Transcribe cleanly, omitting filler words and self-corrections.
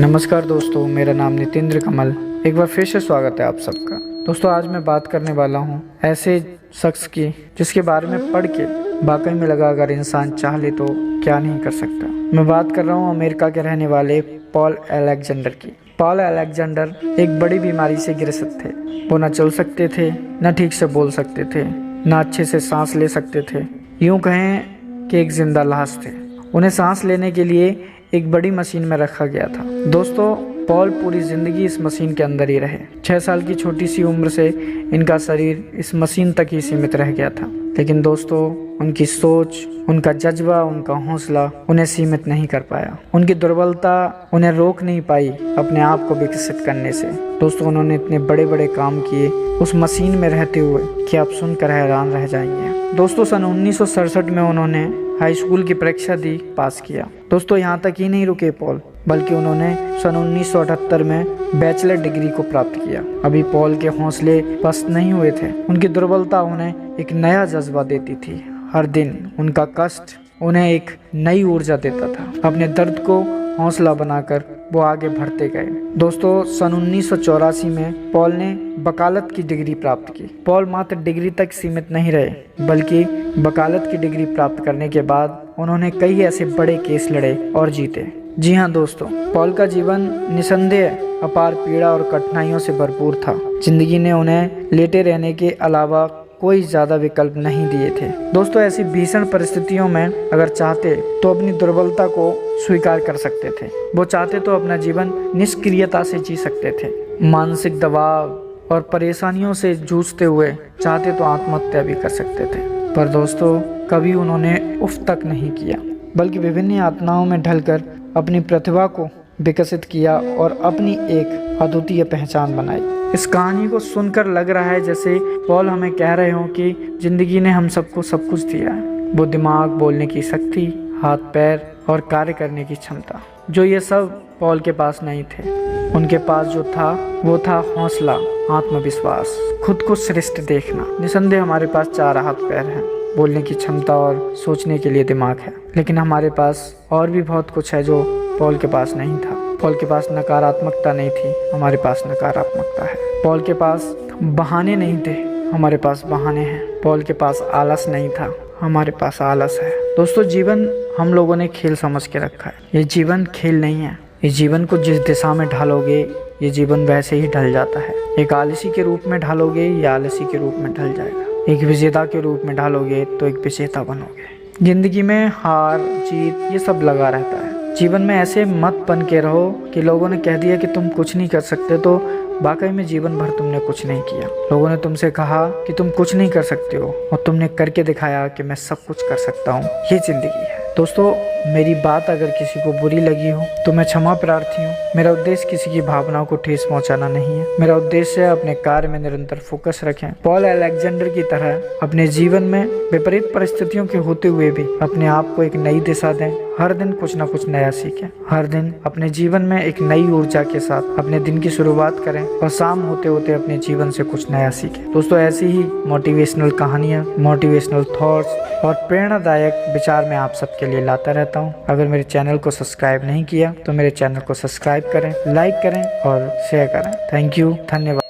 नमस्कार दोस्तों, मेरा नाम नितेंद्र कमल। एक बार फिर से स्वागत है आप सबका। दोस्तों, आज मैं बात करने वाला हूँ ऐसे शख्स की जिसके बारे में पढ़ के वाकई में लगा अगर इंसान चाह ले तो क्या नहीं कर सकता। मैं बात कर रहा हूँ अमेरिका के रहने वाले पॉल अलेक्जेंडर की। पॉल अलेक्जेंडर एक बड़ी बीमारी से ग्रसित थे। वो न चल सकते थे, न ठीक से बोल सकते थे, न अच्छे से सांस ले सकते थे। यूँ कहें कि एक जिंदा लाश थे। उन्हें सांस लेने के लिए एक बड़ी मशीन में रखा गया था। दोस्तों, पॉल पूरी जिंदगी इस मशीन के अंदर ही रहे। 6 साल की छोटी सी उम्र से इनका शरीर इस मशीन तक ही सीमित रह गया था। लेकिन दोस्तों, उनकी सोच, उनका जज्बा, उनका हौसला उन्हें सीमित नहीं कर पाया। उनकी दुर्बलता उन्हें रोक नहीं पाई अपने आप को विकसित करने से। दोस्तों, उन्होंने इतने बड़े बड़े काम किए उस मशीन में रहते हुए कि आप सुनकर हैरान रह जाएंगे। दोस्तों, सन 1967 में उन्होंने हाई स्कूल की परीक्षा दी, पास किया। दोस्तों, यहाँ तक ही नहीं रुके पॉल, बल्कि उन्होंने सन 1978 में बैचलर डिग्री को प्राप्त किया। अभी पॉल के हौसले पस्त नहीं हुए थे। उनकी दुर्बलता उन्हें एक नया जज्बा देती थी। हर दिन उनका कष्ट उन्हें एक नई ऊर्जा देता था। अपने दर्द को हौसला बनाकर वो आगे बढ़ते गए। दोस्तों, सन 1984 में पॉल ने वकालत की डिग्री प्राप्त की। पॉल मात्र डिग्री तक सीमित नहीं रहे, बल्कि वकालत की डिग्री प्राप्त करने के बाद उन्होंने कई ऐसे बड़े केस लड़े और जीते। जी हाँ दोस्तों, पॉल का जीवन निसंदेह अपार पीड़ा और कठिनाइयों से भरपूर था। जिंदगी ने उन्हें लेटे रहने के अलावा कोई ज्यादा विकल्प नहीं दिए थे। दोस्तों, ऐसी भीषण परिस्थितियों में अगर चाहते तो अपनी दुर्बलता को स्वीकार कर सकते थे। वो चाहते तो अपना जीवन निष्क्रियता से जी सकते थे। मानसिक दबाव और परेशानियों से जूझते हुए चाहते तो आत्महत्या भी कर सकते थे। पर दोस्तों, कभी उन्होंने उफ तक नहीं किया, बल्कि विभिन्न यातनाओं में ढलकर अपनी प्रतिभा को विकसित किया और अपनी एक अद्वितीय पहचान बनाई। इस कहानी को सुनकर लग रहा है जैसे पॉल हमें कह रहे हो कि जिंदगी ने हम सबको सब कुछ दिया है। वो दिमाग, बोलने की शक्ति, हाथ पैर और कार्य करने की क्षमता, जो ये सब पॉल के पास नहीं थे। उनके पास जो था वो था हौसला, आत्मविश्वास, खुद को श्रेष्ठ देखना। निसंदेह हमारे पास 4 हाथ पैर हैं, बोलने की क्षमता और सोचने के लिए दिमाग है। लेकिन हमारे पास और भी बहुत कुछ है जो पॉल के पास नहीं था। पॉल के पास नकारात्मकता नहीं थी, हमारे पास नकारात्मकता है। पॉल के पास बहाने नहीं थे, हमारे पास बहाने हैं। पॉल के पास आलस नहीं था, हमारे पास आलस है। दोस्तों, जीवन हम लोगों ने खेल समझ के रखा है। ये जीवन खेल नहीं है। इस जीवन को जिस दिशा में ढालोगे, ये जीवन वैसे ही ढल जाता है। एक आलसी के रूप में ढालोगे, ये आलसी के रूप में ढल जाएगा। एक विजेता के रूप में ढालोगे तो एक विजेता बनोगे। जिंदगी में हार जीत ये सब लगा रहता है। जीवन में ऐसे मत बन के रहो कि लोगों ने कह दिया कि तुम कुछ नहीं कर सकते तो वाकई में जीवन भर तुमने कुछ नहीं किया। लोगों ने तुमसे कहा कि तुम कुछ नहीं कर सकते हो और तुमने करके दिखाया कि मैं सब कुछ कर सकता हूँ। ये जिंदगी है। दोस्तों, मेरी बात अगर किसी को बुरी लगी हो तो मैं क्षमा प्रार्थी हूँ। मेरा उद्देश्य किसी की भावनाओं को ठेस पहुँचाना नहीं है। मेरा उद्देश्य है अपने कार्य में निरंतर फोकस रखें। पॉल अलेक्जेंडर की तरह अपने जीवन में विपरीत परिस्थितियों के होते हुए भी अपने आप को एक नई दिशा दें। हर दिन कुछ ना कुछ नया सीखें। हर दिन अपने जीवन में एक नई ऊर्जा के साथ अपने दिन की शुरुआत करें और शाम होते होते अपने जीवन से कुछ नया सीखें। दोस्तों, ऐसी ही मोटिवेशनल कहानियाँ, मोटिवेशनल थॉट्स और प्रेरणादायक विचार मैं आप सबके लिए लाता रहता हूँ। अगर मेरे चैनल को सब्सक्राइब नहीं किया तो मेरे चैनल को सब्सक्राइब करें, लाइक करें और शेयर करें। थैंक यू, धन्यवाद।